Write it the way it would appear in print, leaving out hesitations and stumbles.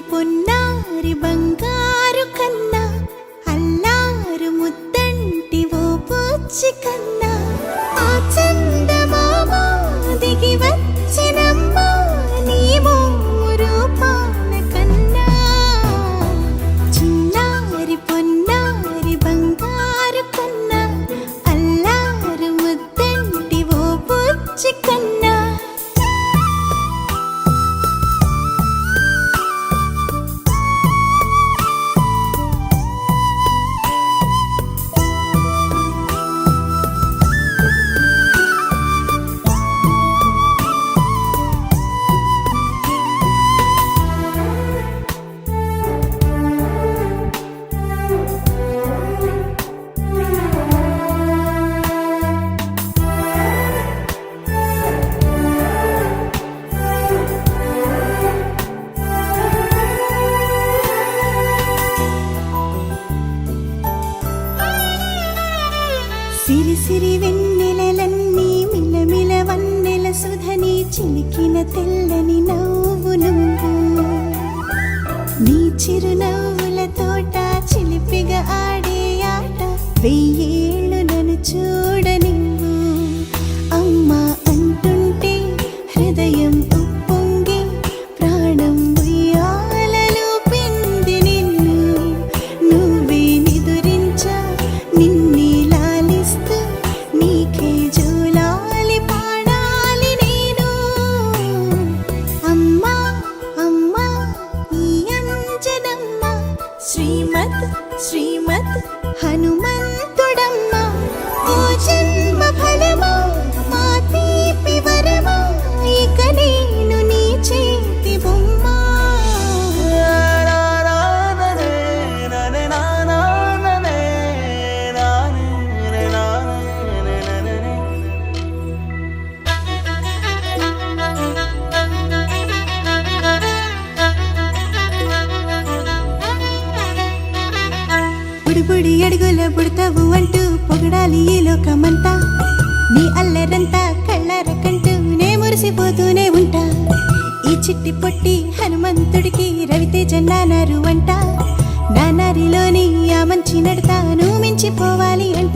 పొన్నారి బంగారు కన్నా అల్లారు ముద్దంటి ఓ బుచ్చి కన్నా ఆ చందమామ దిగి వచ్చినమ్మా నీ మోము రూపాన కన్నా చిన్నారి పొన్నారి బంగారు కన్నా అల్లారు ముద్దంటి ఓ బుచ్చి కన్నా సిరి సిరి వెన్నెలలన్నీ మిలమిల వన్నెల సుధని చిలికిన తెల్లని నవ్వు నువ్వు నీ చిరునవ్వుల తోట చిలిపిగా ఆడే ఆట వెయ్యేళ్ళు నన్ను చూడ నువ్వు అమ్మా అంటుంటే హృదయం ఉప్పొంగి ప్రాణం ఉయ్యాలలో పిండి నిన్ను నువ్వే నిదురించా నిన్నే నీకే జోలాలి పాడాలి నేను అమ్మా అమ్మా ఈ అంజనమ్మ శ్రీమత్ శ్రీమత్ హనుమంతుడమ్మ ఓ జన్మ ఫలమా మా తీపి వరమా ఇక నేను నీ చేతి బొమ్మ బుడి అడుగుల బుడతావు అంటూ పొగడాలి ఈ లోకమంతా నీ అల్లరంతా కళ్ళారకంటూ నే మురిసిపోతూనే ఉంటా ఈ చిట్టి పొట్టి హనుమంతుడికి రవితేజ నానారు అంట నానారిలోని ఆ మంచి నడతాను మించిపోవాలి అంట